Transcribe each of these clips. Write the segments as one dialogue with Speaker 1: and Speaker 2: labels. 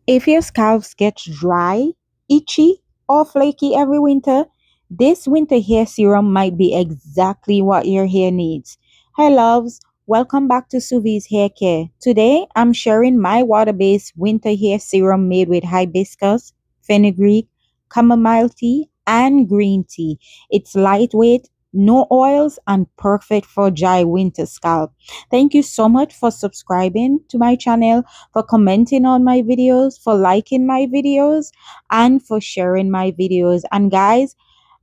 Speaker 1: If your scalp gets dry, itchy, or flaky every winter, this winter hair serum might be exactly what your hair needs. Hi loves, welcome back to Suvi's Hair Care. Today I'm sharing my water-based winter hair serum made with hibiscus, fenugreek, chamomile tea, and green tea. It's lightweight, no oils, and perfect for dry winter scalp. Thank you so much for subscribing to my channel, for commenting on my videos, for liking my videos, and for sharing my videos. And guys,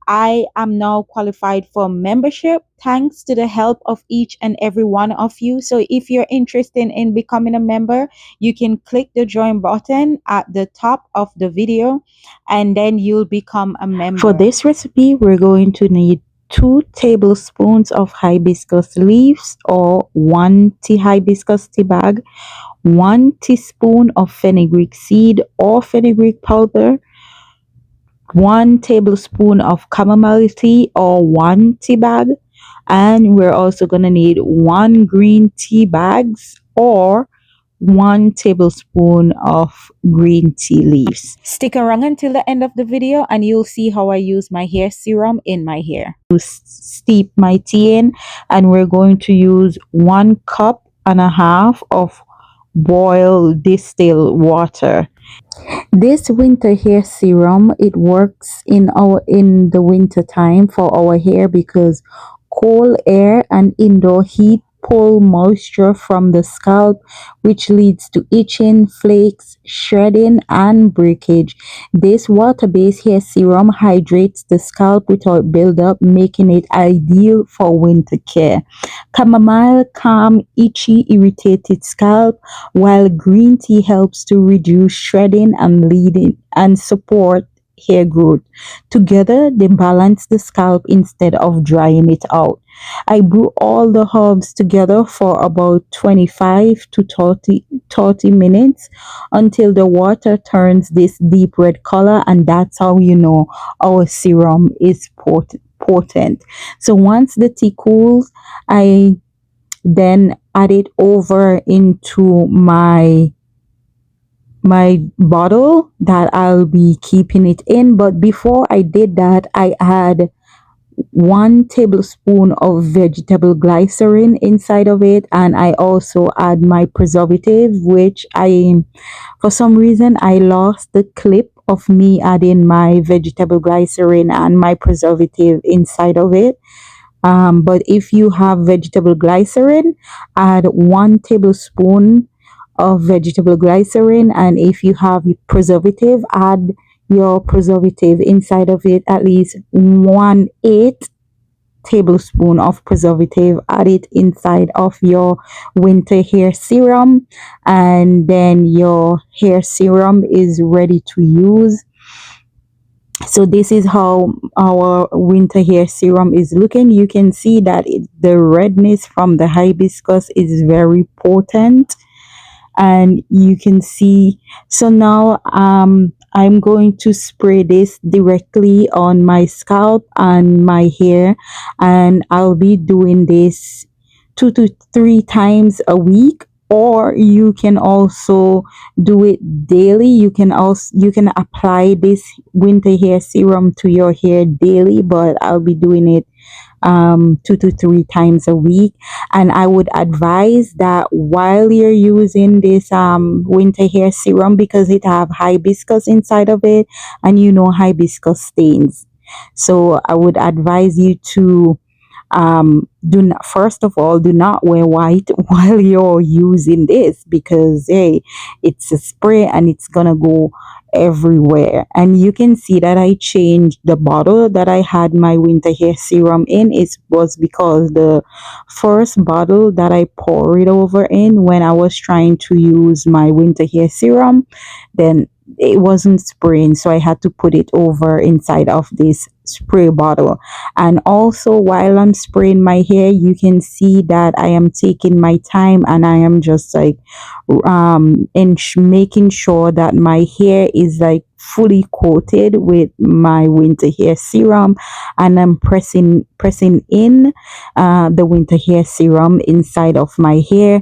Speaker 1: I am now qualified for membership thanks to the help of each and every one of you. So if you're interested in becoming a member, you can click the join button at the top of the video and then you'll become a member. For this recipe, we're going to need 2 tablespoons of hibiscus leaves or 1 tea hibiscus tea bag, 1 teaspoon of fenugreek seed or fenugreek powder, 1 tablespoon of chamomile tea or 1 tea bag, and we're also going to need 1 green tea bags or 1 tablespoon of green tea leaves. Stick around until the end of the video and you'll see how I use my hair serum in my hair. To steep my tea in, and we're going to use 1 cup and a half of boiled distilled water. This winter hair serum, it works in the winter time for our hair because cold air and indoor heat pull moisture from the scalp, which leads to itching, flakes, shredding, and breakage. This water-based hair serum hydrates the scalp without buildup, making it ideal for winter care. Chamomile calm itchy, irritated scalp, while green tea helps to reduce shredding and leading and support hair growth. Together, they balance the scalp instead of drying it out. I brew all the herbs together for about 25 to 30 minutes until the water turns this deep red color, and that's how you know our serum is potent. So once the tea cools, I then add it over into my bottle that I'll be keeping it in. But before I did that, I add 1 tablespoon of vegetable glycerin inside of it, and I also add my preservative, which for some reason I lost the clip of me adding my vegetable glycerin and my preservative inside of it. But if you have vegetable glycerin, add 1 tablespoon of vegetable glycerin, and if you have preservative, add your preservative inside of it, at least 1/8 tablespoon of preservative. Add it inside of your winter hair serum, and then your hair serum is ready to use. So this is how our winter hair serum is looking. You can see that the redness from the hibiscus is very potent, and you can see. So now I'm going to spray this directly on my scalp and my hair, and I'll be doing this 2 to 3 times a week, or you can also do it daily. You can apply this winter hair serum to your hair daily, but I'll be doing it 2 to 3 times a week. And I would advise that while you're using this winter hair serum, because it have hibiscus inside of it, and you know hibiscus stains, so I would advise you to first of all, do not wear white while you're using this, because hey, it's a spray and it's gonna go everywhere. And you can see that I changed the bottle that I had my winter hair serum in. It was because the first bottle that I pour it over in when I was trying to use my winter hair serum, then it wasn't spraying, so I had to put it over inside of this spray bottle. And also, while I'm spraying my hair, you can see that I am taking my time and I am just like making sure that my hair is like fully coated with my winter hair serum, and I'm pressing in the winter hair serum inside of my hair.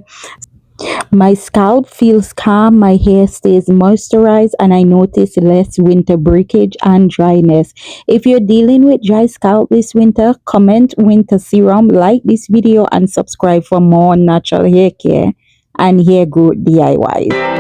Speaker 1: My scalp feels calm, my hair stays moisturized, and I notice less winter breakage and dryness. If you're dealing with dry scalp this winter, comment winter serum, like this video, and subscribe for more natural hair care and hair growth DIYs.